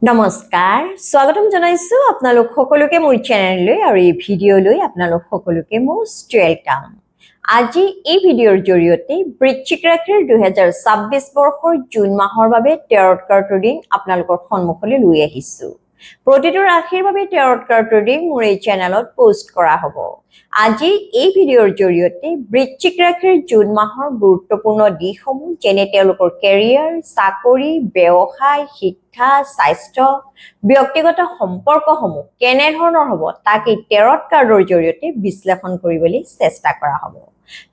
নমস্কাৰ স্বাগতম জনাইছো আপোনালোক সকলোকে মোৰ চেনেললৈ আৰু এই ভিডিঅ'লৈ আপোনালোক সকলোকে মোষ্ট ওয়েলকাম। আজি এই ভিডিঅ'ৰ জৰিয়তে বৃশ্চিক ৰাশিৰ 2026 বৰ্ষৰ জুন মাহৰ বাবে টেৰট কাৰ্ড ৰিডিং আপোনালোকৰ সন্মুখলৈ লৈ আহিছো। প্ৰতিটো ৰাশিৰ বাবে টেৰট কাৰ্ড ৰিডিং মোৰ এই চেনেলত পোষ্ট কৰা হ'ব। আজি এই ভিডিঅ'ৰ জৰিয়তে বৃশ্চিক ৰাশিৰ জুন মাহৰ গুৰুত্বপূৰ্ণ দিশসমূহ যেনে তেওঁলোকৰ কেৰিয়াৰ, চাকৰি, ব্যৱসায়, শিক্ষা, স্বাস্থ্য, ব্যক্তিগত সম্পৰ্কসমূহ কেনেধৰণৰ হ'ব তাক এই টেৰট কাৰ্ডৰ জৰিয়তে বিশ্লেষণ কৰিবলৈ চেষ্টা কৰা হ'ব।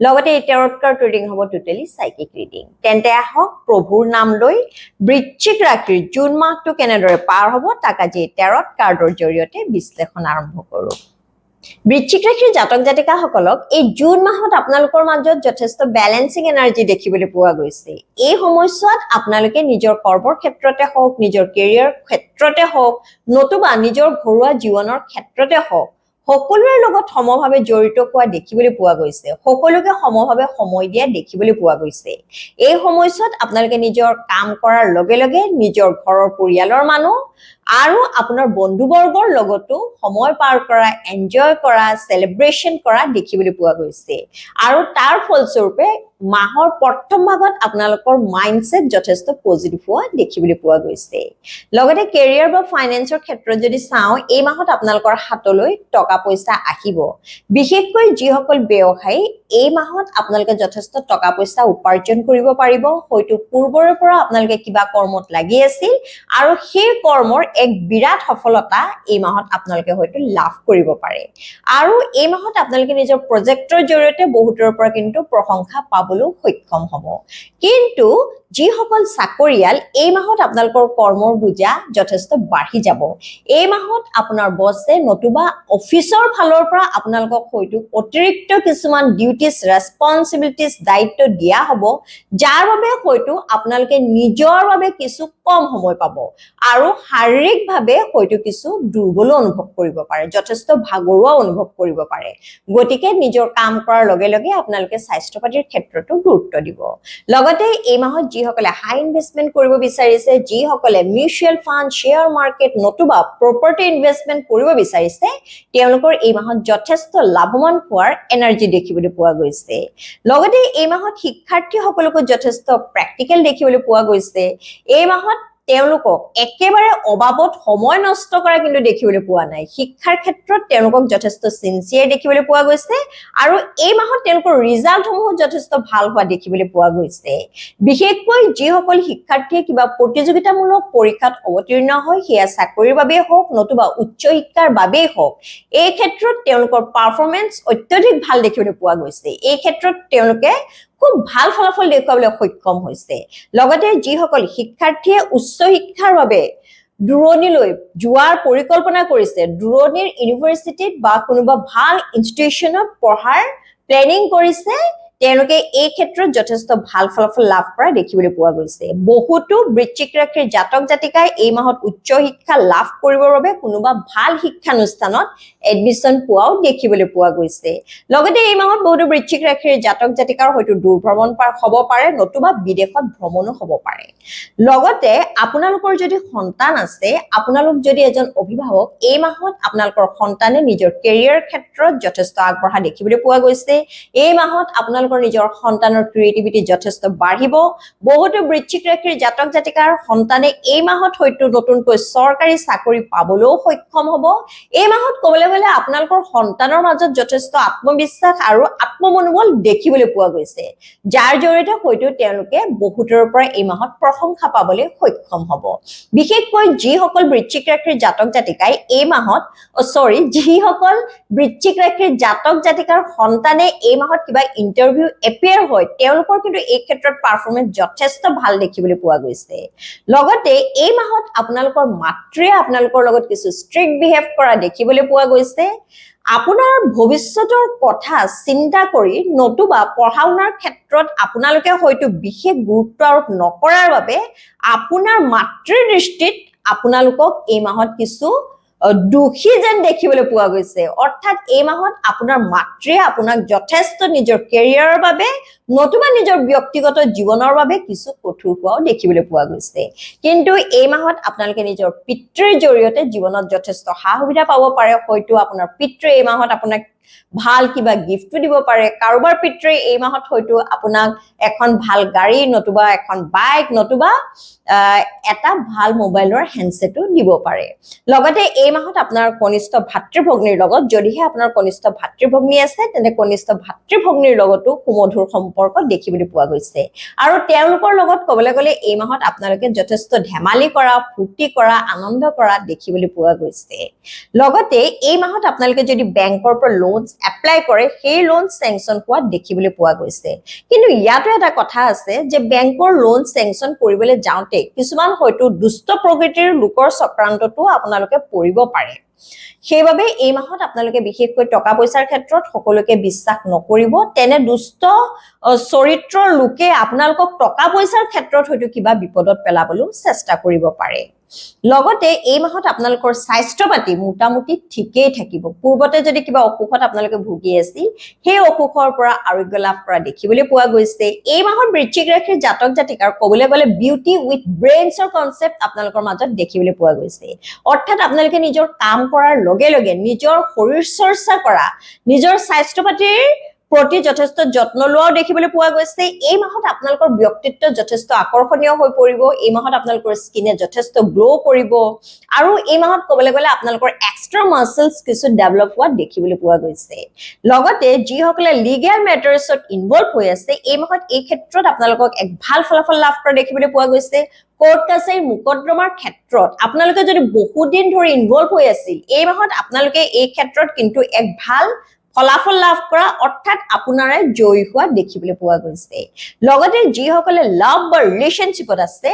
লগতে এই টেৰট কাৰ্ড ৰিডিং হ'ব টোটেলি সাইকিক ৰিডিং। তেন্তে আহক প্ৰভুৰ নাম লৈ বৃশ্চিক ৰাশিৰ জুন মাহটো কেনেদৰে পাৰ হ'ব তাক আজি টেৰট কাৰ্ডৰ জৰিয়তে বিশ্লেষণ আৰম্ভ কৰোঁ। বৃশ্চিক ৰাশিৰ জাতক জাতিকাসকলক এই জুন মাহত আপোনালোকৰ মাজত যথেষ্ট বেলেন্সিং এনাৰ্জি দেখিবলৈ পোৱা গৈছে। এই সময়ছোৱাত আপোনালোকে নিজৰ কৰ্মৰ ক্ষেত্ৰতে হওক, নিজৰ কেৰিয়াৰ ক্ষেত্ৰতে হওক, নতুবা নিজৰ ঘৰুৱা জীৱনৰ ক্ষেত্ৰতে হওক, সকলোৰে লগত সমভাৱে জড়িত হোৱা দেখিবলৈ পোৱা গৈছে। সকলোকে সমভাৱে সময় দিয়া দেখিবলৈ পোৱা গৈছে। এই সময়ছোৱাত আপোনালোকে নিজৰ কাম কৰাৰ লগে লগে নিজৰ ঘৰৰ পৰিয়ালৰ মানুহ আৰু আপোনাৰ বন্ধুবৰ্গৰ লগতো সময় পাৰ কৰা, এনজয় কৰা, সেলিব্ৰেশন কৰা দেখিবলৈ পোৱা গৈছে। আৰু তাৰ ফলস্বৰূপে মাহৰ প্ৰথম ভাগত আপোনালোকৰ মাইন্ডসেট যথেষ্ট পজিটিভ হোৱা দেখিবলৈ পোৱা গৈছে। লগতে কেৰিয়াৰ বা ফাইনেন্সৰ ক্ষেত্ৰত যদি চাওঁ, এই মাহত আপোনালোকৰ হাতলৈ টকা পইচা আহিব। বিশেষকৈ যিসকল ব্যৱসায়ী এই মাহত আপোনালোকে যথেষ্ট টকা পইচা উপাৰ্জন কৰিব পাৰিব। হয়তো পূৰ্বৰে পৰা আপোনালোকে কিবা কৰ্মত লাগি আছিল আৰু সেই কৰ্মৰ এক বিৰাট সফলতা এই মাহত আপোনালোকে হয়তো লাভ কৰিব পাৰে। আৰু এই মাহত আপোনালোকে নিজৰ প্ৰজেক্টৰ জৰিয়তে বহুতৰ পৰা কিন্তু প্ৰশংসা পাবলৈ সক্ষম হ'ব। কিন্তু যিসকল চাকৰিয়াল এই মাহত আপোনালোকৰ কৰ্মৰ বোজা যথেষ্ট বাঢ়ি যাব। এই মাহত আপোনাৰ বছে নতুবা অফিচৰ ফালৰ পৰা আপোনালোকক হয়তো অতিৰিক্ত কিছুমান ডিউটিজ, ৰেসপন্সিবিলিটিজ, দায়িত্ব দিয়া হ'ব, যাৰ বাবে হয়তো আপোনালোকে নিজৰ বাবে কিছু কম সময় পাব আৰু শাৰীৰিকভাৱে হয়তো কিছু দুৰ্বল অনুভৱ কৰিব পাৰে, যথেষ্ট ভাগৰুৱা অনুভৱ কৰিব পাৰে। গতিকে নিজৰ কাম কৰাৰ লগে লগে আপোনালোকে স্বাস্থ্য পাতিৰ ক্ষেত্ৰতো গুৰুত্ব দিব। লগতে এই মাহত যিসকলে হাই ইনভেষ্টমেন্ট কৰিব বিচাৰিছে, যিসকলে মিউচুৱেল ফাণ্ড, শ্বেয়াৰ মাৰ্কেট নতুবা প্ৰপাৰ্টি ইনভেষ্টমেন্ট কৰিব বিচাৰিছে, তেওঁলোকৰ এই মাহত যথেষ্ট লাভৱান হোৱাৰ এনাৰ্জি দেখিবলৈ পোৱা গৈছে। লগতে এই মাহত শিক্ষাৰ্থীসকলকো যথেষ্ট প্ৰেক্টিকেল দেখিবলৈ পোৱা গৈছে। এই মাহত তেওঁলোকক একেবাৰে অবাবত সময় নষ্ট কৰা কিন্তু দেখিবলৈ পোৱা নাই। শিক্ষাৰ ক্ষেত্ৰত তেওঁলোকক যথেষ্ট সিনসিয়াৰ দেখিবলৈ পোৱা গৈছে আৰু এই মাহত তেওঁলোকৰ ৰিজাল্টসমূহ যথেষ্ট ভাল হোৱা দেখিবলৈ পোৱা গৈছে। বিশেষকৈ যিসকল শিক্ষাৰ্থীয়ে কিবা প্ৰতিযোগিতামূলক পৰীক্ষাত অৱতীৰ্ণ হয়, সেয়া চাকৰিৰ বাবে হওক নতুবা উচ্চ শিক্ষাৰ বাবে হওক, এই ক্ষেত্ৰত তেওঁলোকৰ পাৰফৰমেন্স অত্যধিক ভাল দেখিবলৈ পোৱা গৈছে। এই ক্ষেত্ৰত তেওঁলোকে খুব ভাল ফলাফল দেখুৱাবলৈ সক্ষম হৈছে। লগতে যিসকল শিক্ষাৰ্থীয়ে উচ্চ শিক্ষাৰ বাবে দূৰণিলৈ যোৱাৰ পৰিকল্পনা কৰিছে, দূৰণিৰ ইউনিভাৰ্চিটিত বা কোনোবা ভাল ইনষ্টিটিউচনত পঢ়াৰ প্লেনিং কৰিছে, তেওঁলোকে এই ক্ষেত্ৰত যথেষ্ট ভাল ফলাফল লাভ কৰা দেখিবলৈ পোৱা গৈছে। বহুতো বৃশ্চিক ৰাশিৰ জাতক জাতিকাই এই মাহত উচ্চ শিক্ষা লাভ কৰিবৰ বাবে কোনোবা ভাল শিক্ষানুষ্ঠানত এডমিশন পোৱাও দেখিবলৈ পোৱা গৈছে। লগতে এই মাহত বহুতো বৃশ্চিক ৰাশিৰ জাতক জাতিকাৰ হয়তো দূৰ ভ্ৰমণ হ'ব পাৰে, নতুবা বিদেশত ভ্ৰমণো হ'ব পাৰে। লগতে আপোনালোকৰ যদি সন্তান আছে, আপোনালোক যদি এজন অভিভাৱক, এই মাহত আপোনালোকৰ সন্তানে নিজৰ কেৰিয়াৰ ক্ষেত্ৰত যথেষ্ট আগবঢ়া দেখিবলৈ পোৱা গৈছে। এই মাহত আপোনালোকৰ নিজৰ সন্তানৰ ক্ৰিয়েটিভিটি যথেষ্ট বাঢ়িব। বহুতো বৃশ্চিক ৰাশিৰ জাতক জাতিকাৰ সন্তানে এই মাহত হয়তো নতুনকৈ চৰকাৰী চাকৰি পাবলৈও সক্ষম হ'ব। এই মাহত ক'বলৈ গ'লে আপোনালোকৰ সন্তানৰ মাজত যথেষ্ট আত্মবিশ্বাস আৰু আত্মমনোবল দেখিবলৈ পোৱা গৈছে, যাৰ জৰিয়তে হয়তো তেওঁলোকে বহুতৰ পৰা এই মাহত প্ৰশংসা পাবলৈ সক্ষম হ'ব। বিশেষকৈ যিসকল বৃশ্চিক ৰাশিৰ জাতক জাতিকাই এই মাহত যিসকল বৃশ্চিক ৰাশিৰ জাতক জাতিকাৰ সন্তানে এই মাহত কিবা ইন্টাৰভিউ এপিয়াৰ হয়, তেওঁলোকৰ কিন্তু এই ক্ষেত্ৰত পাৰফৰমেন্স যথেষ্ট ভাল দেখিবলৈ পোৱা গৈছে। লগতে এই মাহত আপোনালোকৰ মাতৃয়ে আপোনালোকৰ লগত কিছু ষ্ট্ৰিক্ট বিহেভ কৰা দেখিবলৈ পোৱা গৈছে। আপোনাৰ ভৱিষ্যতৰ কথা চিন্তা কৰি নতুবা পঢ়া শুনাৰ ক্ষেত্ৰত আপোনালোকে হয়তো বিশেষ গুৰুত্ব আৰোপ নকৰাৰ বাবে আপোনাৰ মাতৃৰ দৃষ্টিত আপোনালোকক এই মাহত কিছু দুখী যেন দেখিবলৈ পোৱা গৈছে অৰ্থাৎ এই মাহত আপোনাৰ মাতৃয়ে আপোনাক যথেষ্ট নিজৰ কেৰিয়াৰৰ বাবে নতুবা নিজৰ ব্যক্তিগত জীৱনৰ বাবে কিছু কঠোৰ হোৱাও দেখিবলৈ পোৱা গৈছে কিন্তু এই মাহত আপোনালোকে নিজৰ পিতৃৰ জৰিয়তে জীৱনত যথেষ্ট সা-সুবিধা পাব পাৰে হয়তো আপোনাৰ পিতৃয়ে এই মাহত আপোনাক ভাল কিবা গিফ্ট দিব পাৰে কাৰোবাৰ পিতৃয়ে এই মাহত হয়তো আপোনাক এখন ভাল গাড়ী নতুবা এখন বাইক নতুবা এটা ভাল মোবাইলৰ হ্যান্ডসেটও দিব পাৰে লগতে এই মাহত আপোনাৰ কনিষ্ঠ ভাতৃ-ভগ্নীৰ লগত যদিহে আপোনাৰ কনিষ্ঠ ভাতৃ-ভগ্নী আছে তেনে কনিষ্ঠ ভাতৃ-ভগ্নীৰ লগতো সুমধুৰ সম্পৰ্ক দেখিবলৈ পোৱা গৈছে আৰু তেওঁলোকৰ লগত কবলৈ গলে এই মাহত আপোনালোকে যথেষ্ট ধেমালি কৰা ফূৰ্তি কৰা আনন্দ কৰা দেখিবলৈ পোৱা গৈছে লগতে এই মাহত আপোনালোকে যদি বেংকৰ পৰা লোনস এপ্লাই কৰে সেই লোন স্যাংচন হোৱা দেখিবলৈ পোৱা গৈছে কিন্তু ইয়াতো এটা কথা আছে যে বেংকৰ লোন স্যাংচন কৰিবলৈ যাওঁতে কিছুমান হয়তো দুষ্ট প্ৰকৃতিৰ লোকৰ চক্ৰান্তটো আপোনালোকে পৰিব পাৰে সেইবাবে এই মাহত আপোনালোকে বিশেষকৈ টকা পইচাৰ ক্ষেত্ৰত সকলোকে বিশ্বাস নকৰিব তেনে দুষ্ট চৰিত্ৰৰ লোকে আপোনালোকক টকা পইচাৰ ক্ষেত্ৰত হয়তো কিবা বিপদত পেলাবলৈ চেষ্টা কৰিব পাৰে লগতে এই মাহত আপোনালোকৰ স্বাস্থ্য পাতি মোটামুটি ঠিকই থাকিব পূৰ্বতে যদি কিবা অসুখত আপোনালোকে ভুগি আছিল সেই অসুখৰ পৰা আৰোগ্য লাভ কৰা দেখিবলৈ পোৱা গৈছে এই মাহত বৃশ্চিক ৰাশিৰ জাতক জাতিকাৰ কবলৈ গলে বিউটি উইথ ব্ৰেইনছৰ কনসেপ্ট আপোনালোকৰ মাজত দেখিবলৈ পোৱা গৈছে অৰ্থাৎ আপোনালোকে নিজৰ কাম কৰাৰ লগে লগে নিজৰ শৰীৰ চৰ্চা কৰা নিজৰ স্বাস্থ্য পাতিৰ প্ৰতি যথেষ্ট যত্ন লোৱাও দেখিবলৈ পোৱা গৈছে এই মাহত আপোনালোকৰ ব্যক্তিত্ব যথেষ্ট আকৰ্ষণীয় হৈ পৰিব এই মাহত আপোনালোকৰ স্কিনে যথেষ্ট গ্লো কৰিব আৰু এই মাহত কবলৈ গলে আপোনালোকৰ এক্সট্ৰা মাসলস কিছু ডেভেলপ হোৱা দেখিবলৈ পোৱা গৈছে লগতে যিসকলে লিগেল মেটাৰ্ছত ইনভলভ হৈ আছে এই মাহত এই ক্ষেত্ৰত আপোনালোকক এক ভাল ফলাফল লাভ কৰা দেখিবলৈ পোৱা গৈছে কোৰ্ট কাছাৰী মুকদ্দমাৰ ক্ষেত্ৰত আপোনালোকে যদি বহু দিন ধৰি ইনভলভ হৈ আছিল এই মাহত আপোনালোকে এই ক্ষেত্ৰত কিন্তু এক ভাল ফলাফল লাভ কৰা অৰ্থাৎ আপোনাৰে জয়ী হোৱা দেখিবলৈ পোৱা গৈছে লগতে যিসকলে লাভ বা ৰিলেশনশ্বিপত আছে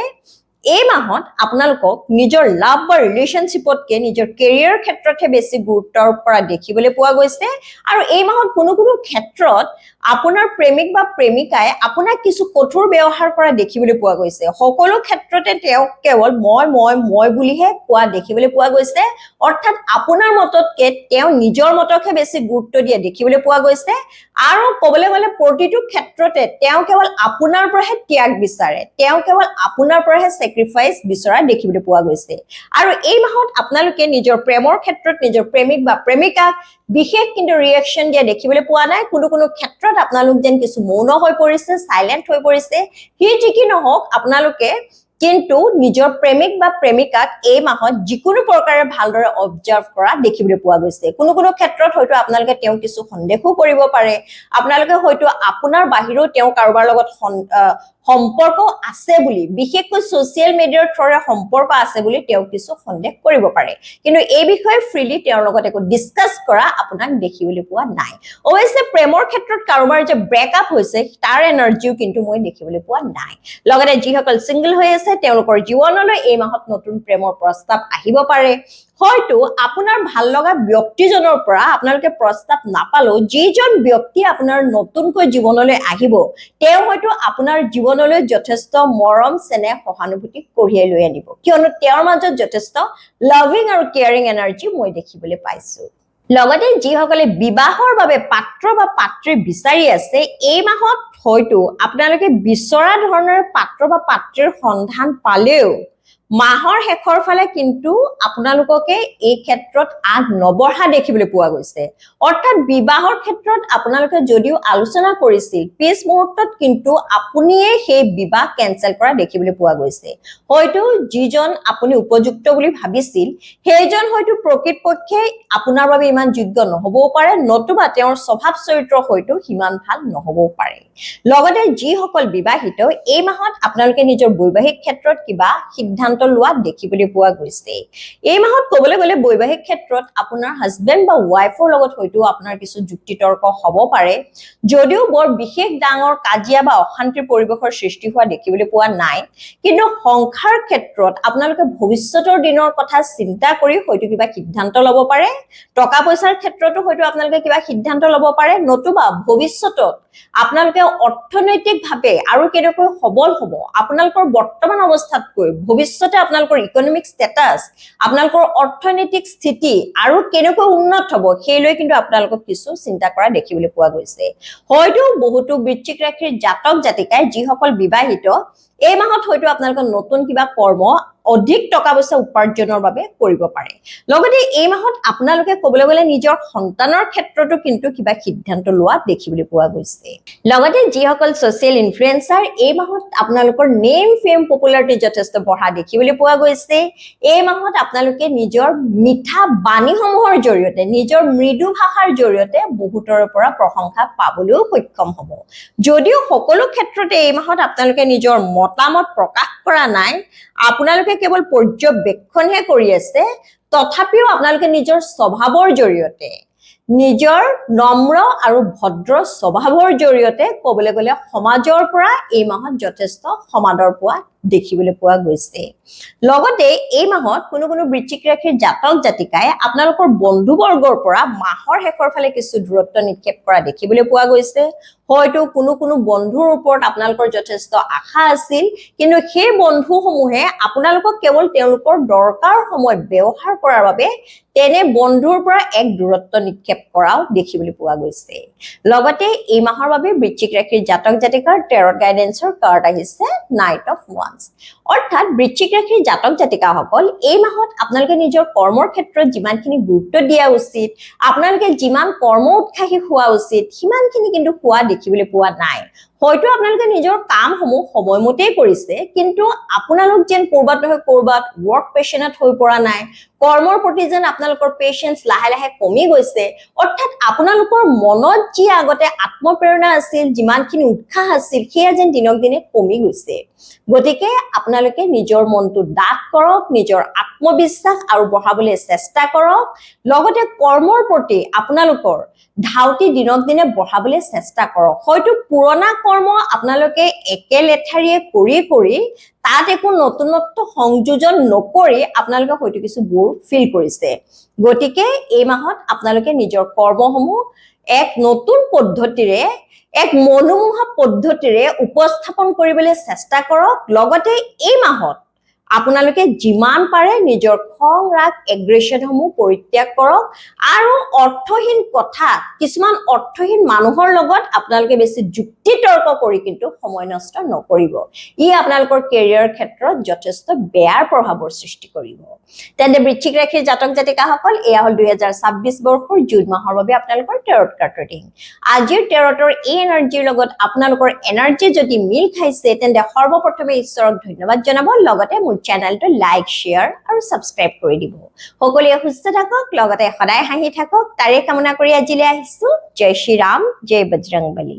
এই মাহত আপোনালোকক নিজৰ লাভ বা ৰিলেশনশ্বিপতকে নিজৰ কেৰিয়াৰ ক্ষেত্ৰতহে বেছি গুৰুত্ব কৰা দেখিবলৈ পোৱা গৈছে আৰু এই মাহত কোনো ক্ষেত্ৰত আপোনাৰ প্ৰেমিক বা প্ৰেমিকাই আপোনাক কিছু কঠোৰ ব্যৱহাৰ কৰা দেখিবলৈ পোৱা গৈছে সকলো ক্ষেত্ৰতে তেওঁ কেৱল মই বুলিহে কোৱা দেখিবলৈ পোৱা গৈছে অৰ্থাৎ আপোনাৰ মততকে তেওঁ নিজৰ মতকহে বেছি গুৰুত্ব দিয়া দেখিবলৈ পোৱা গৈছে আৰু কবলৈ গলে প্ৰতিটো ক্ষেত্ৰতে তেওঁ কেৱল আপোনাৰ পৰাহে ত্যাগ বিচাৰে তেওঁ কেৱল আপোনাৰ পৰাহে স্যাক্ৰিফাইস বিচৰা দেখিবলৈ পোৱা গৈছে আৰু এই মাহত আপোনালোকে নিজৰ প্ৰেমৰ ক্ষেত্ৰত নিজৰ প্ৰেমিক বা প্ৰেমিকাক বিশেষ কিন্তু ৰিঅ্যাকশন দিয়া দেখিবলৈ পোৱা নাই কোনো ক্ষেত্ৰত আপোনালোক যেন কিছু মৌন হৈ পৰিছে সাইলেন্ট হৈ পৰিছে হি ঠিকি নহওক আপোনালোকে কিন্তু নিজৰ প্ৰেমিক বা প্ৰেমিকাক এই মাহত যিকোনো প্ৰকাৰে ভালদৰে অবজাৰ্ভ কৰা দেখিবলৈ পোৱা গৈছে কোনো ক্ষেত্ৰত হয়তো আপোনালোকে তেওঁ কিছু সন্দেহও কৰিব পাৰে আপোনালোকে হয়তো আপোনাৰ বাহিৰেও তেওঁ কাৰোবাৰ লগত সম্পৰ্ক আছে বুলি বিশেষকৈ সোশ্যাল মিডিয়াৰ থ্ৰুৰে সম্পৰ্ক আছে বুলি তেওঁ কিছু সন্দেহ কৰিব পাৰে কিন্তু এই বিষয়ে ফ্ৰীলি তেওঁৰ লগত একো ডিসকাস কৰা আপোনাক দেখিবলৈ পোৱা নাই অৱশ্যে প্ৰেমৰ ক্ষেত্ৰত কাৰোবাৰ যে ব্ৰেকআপ হৈছে তাৰ এনাৰ্জিও কিন্তু মই দেখিবলৈ পোৱা নাই লগতে যিসকল সিঙ্গল হৈ আছে তেওঁলোকৰ জীৱনলৈ এই মাহত নতুন প্ৰেমৰ প্ৰস্তাৱ আহিব পাৰে হয়তো আপোনাৰ ভাল লগা ব্যক্তিজনৰ পৰা আপোনালোকে প্ৰস্তাৱ নাপালো যিজন ব্যক্তি আপোনাৰ নতুনকৈ জীৱনলৈ আহিব তেওঁ হয়তো আপোনাৰ জীৱনলৈ যথেষ্ট মৰম স্নেহ সহানুভূতি কঢ়িয়াই লৈ আনিব কিয়নো তেওঁৰ মাজত যথেষ্ট লাভিং আৰু কেয়াৰিং এনাৰ্জি মই দেখিবলৈ পাইছো লগতে যিসকলে বিবাহৰ বাবে পাত্ৰ বা পাত্ৰী বিচাৰি আছে এই মাহত হয়তো আপোনালোকে বিচৰা ধৰণৰ পাত্ৰ বা পাত্ৰীৰ সন্ধান পালেও মাহৰ শেষৰ ফালে কিন্তু আপোনালোককে এই ক্ষেত্ৰত আগ নবঢ়া দেখিবলৈ পোৱা গৈছে অৰ্থাৎ বিবাহৰ ক্ষেত্ৰত আপোনালোকে যদিও আলোচনা কৰিছিল পিছ মুহূৰ্তত কিন্তু আপুনিয়ে সেই বিবাহ কেনসেল কৰা দেখিবলৈ পোৱা গৈছে হয়তো যিজন আপুনি উপযুক্ত বুলি ভাবিছিল সেইজন হয়তো প্ৰকৃতপক্ষে আপোনাৰ বাবে ইমান যোগ্য নহবও পাৰে নতুবা তেওঁৰ স্বভাৱ চৰিত্ৰ হয়তো সিমান ভাল নহবও পাৰে লগতে যিসকল বিবাহিত এই মাহত আপোনালোকে নিজৰ বৈবাহিক ক্ষেত্ৰত কিবা সিদ্ধান্ত লোৱা দেখিবলৈ পোৱা গৈছে এই মাহত কবলৈ গলে বৈবাহিক ক্ষেত্ৰত আপোনাৰ হাজবেণ্ড বা ওয়াইফৰ লগত হয়তো আপোনাৰ কিছু যুক্তিতৰ্ক হ'ব পাৰে যদিও বৰ বিশেষ ডাঙৰ কাজিয়া বা অশান্তিৰ পৰিবেশৰ সৃষ্টি হোৱা দেখিবলৈ পোৱা নাই কিন্তু সংসাৰ ক্ষেত্ৰত আপোনালোকে ভৱিষ্যতৰ দিনৰ কথা চিন্তা কৰি হয়তো কিবা সিদ্ধান্ত ল'ব পাৰে টকা পইচাৰ ক্ষেত্ৰতো হয়তো আপোনালোকে কিবা সিদ্ধান্ত ল'ব পাৰে নতুবা ভৱিষ্যতত আপোনালোকে অৰ্থনৈতিকভাৱে আৰু কেনেকৈ সবল হ'ব আপোনালোকৰ বৰ্তমান অৱস্থাতকৈ ভৱিষ্যত ভৱিষ্যতে আপোনালোকৰ ইকনমিক ষ্টেটাছ আপোনালোকৰ অৰ্থনৈতিক স্থিতি আৰু কেনেকৈ উন্নত হ'ব সেইলৈ কিন্তু আপোনালোকক কিছু চিন্তা কৰা দেখিবলৈ পোৱা গৈছে হয়তো বহুতো বৃশ্চিক ৰাশিৰ জাতক জাতিকাই যিসকল বিবাহিত এই মাহত হয়তো আপোনালোকৰ নতুন কিবা কৰ্ম অধিক টকা পইচা উপাৰ্জনৰ বাবে কৰিব পাৰে লগতে এই মাহত আপোনালোকে ক'বলৈ গ'লে নিজৰ সন্তানৰ ক্ষেত্ৰতো কিন্তু কিবা সিদ্ধান্ত লোৱা দেখিবলৈ পোৱা গৈছে লগতে যিসকল ছ'চিয়েল ইনফ্লুৱেঞ্চাৰ এই মাহত আপোনালোকৰ নেম ফেম পপুলাৰিটি যথেষ্ট বঢ়া দেখিবলৈ পোৱা গৈছে এই মাহত আপোনালোকে নিজৰ মিঠা বাণীসমূহৰ জৰিয়তে নিজৰ মৃদু ভাষাৰ জৰিয়তে বহুতৰ পৰা প্ৰশংসা পাবলৈও সক্ষম হ'ব যদিও সকলো ক্ষেত্ৰতে এই মাহত আপোনালোকে নিজৰ মতামত প্ৰকাশ কৰা নাই আপোনালোকে কেৱল পৰ্যবেক্ষণহে কৰি আছে তথাপিও আপোনালোকে নিজৰ স্বভাৱৰ জৰিয়তে নিজৰ নম্ৰ আৰু ভদ্ৰ স্বভাৱৰ জৰিয়তে ক'বলৈ গ'লে সমাজৰ পৰা এই মাহত যথেষ্ট সমাদৰ পোৱা দেখিবলৈ পোৱা গৈছে লগতে এই মাহত কোনো বৃশ্চিক ৰাশিৰ জাতক জাতিকাই আপোনালোকৰ বন্ধুবৰ্গৰ পৰা মাহৰ শেষৰ ফালে কিছু দূৰত্ব নিক্ষেপ কৰা দেখিবলৈ পোৱা গৈছে হয়তো কোনো বন্ধুৰ ওপৰত আপোনালোকৰ যথেষ্ট আশা আছিল কিন্তু সেই বন্ধুসমূহে আপোনালোকক কেৱল তেওঁলোকৰ দৰকাৰ সময়ত ব্যৱহাৰ কৰাৰ বাবে তেনে বন্ধুৰ পৰা এক দূৰত্ব নিক্ষেপ কৰাও দেখিবলৈ পোৱা গৈছে লগতে এই মাহৰ বাবে বৃশ্চিক ৰাশিৰ জাতক জাতিকাৰ টেৰট গাইডেন্সৰ কাৰ্ড আহিছে নাইট অফ ওৱান্স অৰ্থাৎ বৃশ্চিক ৰাশিৰ জাতক জাতিকাসকল এই মাহত আপোনালোকে নিজৰ কৰ্মৰ ক্ষেত্ৰত যিমানখিনি গুৰুত্ব দিয়া উচিত আপোনালোকে যিমান কৰ্ম উৎসাহী হোৱা উচিত সিমানখিনি কিন্তু হোৱা দেখিবলৈ পোৱা নাই হয়তো আপোনালোকে নিজৰ কামসমূহ সময়মতেই কৰিছে কিন্তু আপোনালোক যেন কৰবাত নহয় কৰবাত ৱৰ্ক পেশনেট হৈ পৰা নাই কৰ্মৰ প্ৰতি যেন আপোনালোকৰ পেশেন্স লাহে কমি গৈছে অৰ্থাৎ আপোনালোকৰ মনত যি আগতে আত্মপ্ৰেৰণা আছিল যিমানখিনি উৎসাহ আছিল সেয়া যেন দিনক দিনে কমি গৈছে গতিকে আপোনালোকে নিজৰ মনটো ডাঠ কৰক নিজৰ আত্মবিশ্বাস আৰু বঢ়াবলৈ চেষ্টা কৰক লগতে কৰ্মৰ প্ৰতি আপোনালোকৰ ধাউতি দিনক দিনে বঢ়াবলৈ চেষ্টা কৰক হয়তো পুৰণা কৰ্ম আপোনালোকে একেলেঠাৰিয়ে কৰি তাত একো নতুনত্ব সংযোজন নকৰি আপোনালোকে হয়তো কিছু বোৰ ফিল কৰিছে গতিকে এই মাহত আপোনালোকে নিজৰ কৰ্মসমূহ এক নতুন পদ্ধতিৰে এক মনোমোহা পদ্ধতিৰে উপস্থাপন কৰিবলৈ চেষ্টা কৰক লগতে এই মাহত আপোনালোকে যিমান পাৰে নিজৰ খং ৰাগ এগ্ৰেছনসমূহ পৰিত্যাগ কৰক আৰু অৰ্থহীন কথা কিছুমান অৰ্থহীন মানুহৰ লগত আপোনালোকে বেছি যুক্তি তৰ্ক কৰি কিন্তু সময় নষ্ট নকৰিব ই আপোনালোকৰ কেৰিয়াৰ ক্ষেত্ৰত যথেষ্ট বেয়াৰ প্ৰভাৱৰ সৃষ্টি কৰিব তেন্তে বৃশ্চিক ৰাশিৰ জাতক জাতিকাসকল এয়া হ'ল 2026 বৰ্ষৰ জুন মাহৰ বাবে আপোনালোকৰ টেৰট কাৰ্ড ৰিডিং আজিৰ টেৰটৰ এই এনাৰ্জিৰ লগত আপোনালোকৰ এনাৰ্জি যদি মিল খাইছে তেন্তে সৰ্বপ্ৰথমে ঈশ্বৰক ধন্যবাদ জনাব লগতে মোৰ চেনেলটো লাইক শেয়াৰ আৰু সাবস্ক্ৰাইব কৰি দিব সকলোৱে সুস্থ থাকক লগতে সদায় হাঁহি থাকক তাৰে কামনা কৰি আজিলৈ আহিছো জয় শ্ৰী ৰাম জয় বজৰংবলী